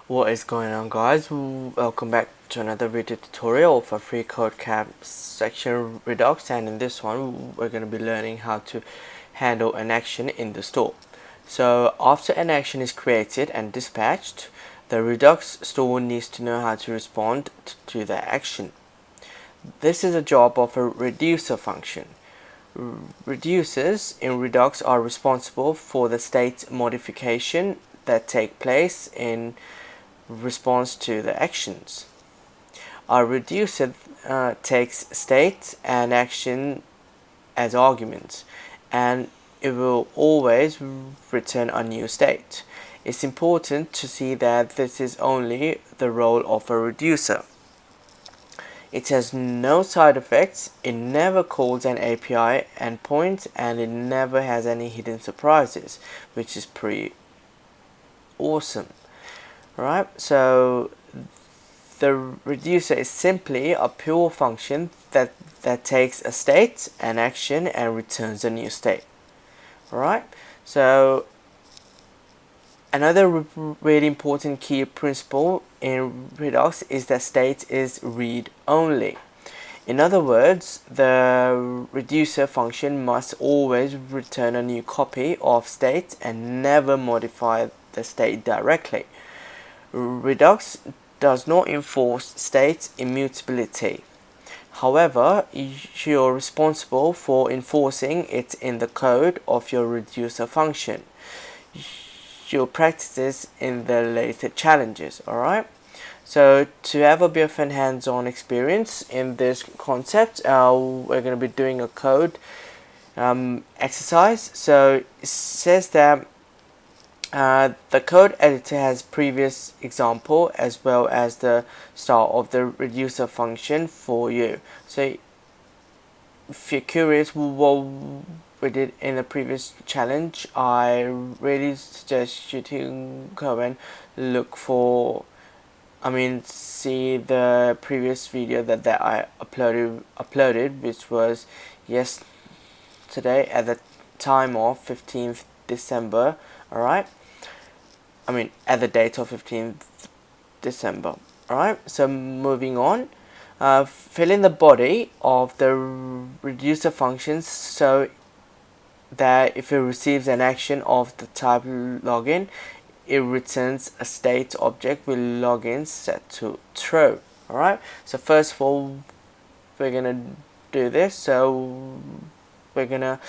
What is going on, guys? Welcome back to another video tutorial for free code cap section Redux, and in this one we're going to be learning how to handle an action in the store. So after an action is created and dispatched, the Redux store needs to know how to respond to the action. This is a job of a reducer function. Reducers in Redux are responsible for the state modification that take place in response to the actions. A reducer takes state and action as arguments, and it will always return a new state. It's important to see that this is only the role of a reducer. It has no side effects, it never calls an API endpoint, and it never has any hidden surprises, which is pretty awesome. Right, so the reducer is simply a pure function that takes a state, an action, and returns a new state. Alright, so another really important key principle in Redux is that state is read-only. In other words, the reducer function must always return a new copy of state and never modify the state directly. Redux does not enforce state immutability. However, you're responsible for enforcing it in the code of your reducer function. You'll practice this in the later challenges, alright? So to have a bit of an hands-on experience in this concept, we're going to be doing a code exercise. So it says that the code editor has previous example as well as the start of the reducer function for you. So if you're curious what we did in the previous challenge, I really suggest you to go and look for, see the previous video that I uploaded, which was yesterday at the time of 15th December. Alright, at the date of 15th December. Alright, so moving on, fill in the body of the reducer functions so that if it receives an action of the type login, it returns a state object with login set to true. Alright, so first of all we're gonna do this. So we're gonna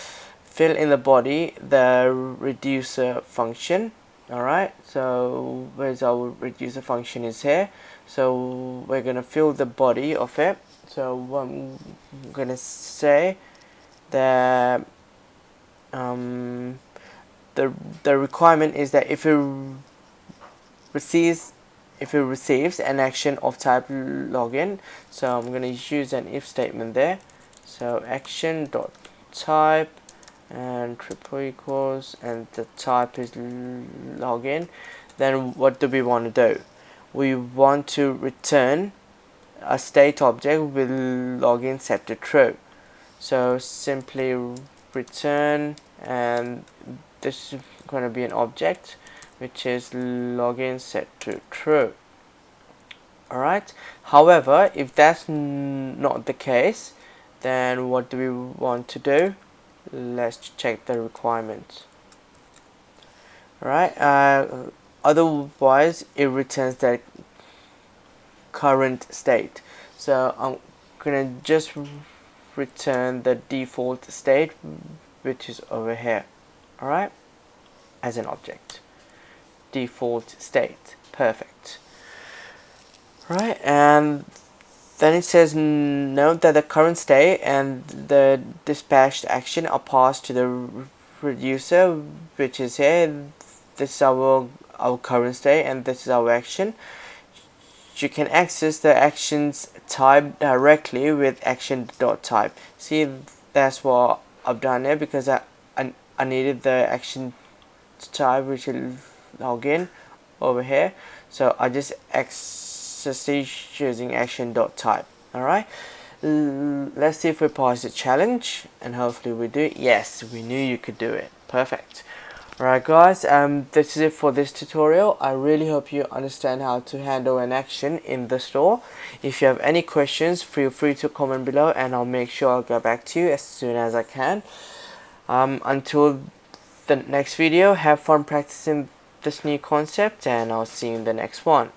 fill in the body the reducer function. Alright, so where's our reducer function is here. So we're gonna fill the body of it. So I'm gonna say that the requirement is that if it receives an action of type login, so I'm gonna use an if statement there. So action dot type and triple equals, and the type is login. Then what do we want to do? We want to return a state object with login set to true. So simply return, and this is going to be an object which is login set to true. Alright, however, if that's not the case, then what do we want to do? Let's check the requirements. Alright, otherwise it returns the current state. So I'm gonna just return the default state, which is over here. Alright, as an object. Default state. Perfect. Right, and then it says note that the current state and the dispatched action are passed to the reducer, which is here. This is our current state and this is our action. You can access the actions type directly with action.type. See, that's what I've done here because I needed the action type, which is login over here. So I just using action.type. Alright, let's see if we pass the challenge, and hopefully we do. Yes, we knew you could do it. Perfect. Alright guys, this is it for this tutorial. I really hope you understand how to handle an action in the store. If you have any questions, feel free to comment below and I'll make sure I'll get back to you as soon as I can. Until the next video, have fun practicing this new concept and I'll see you in the next one.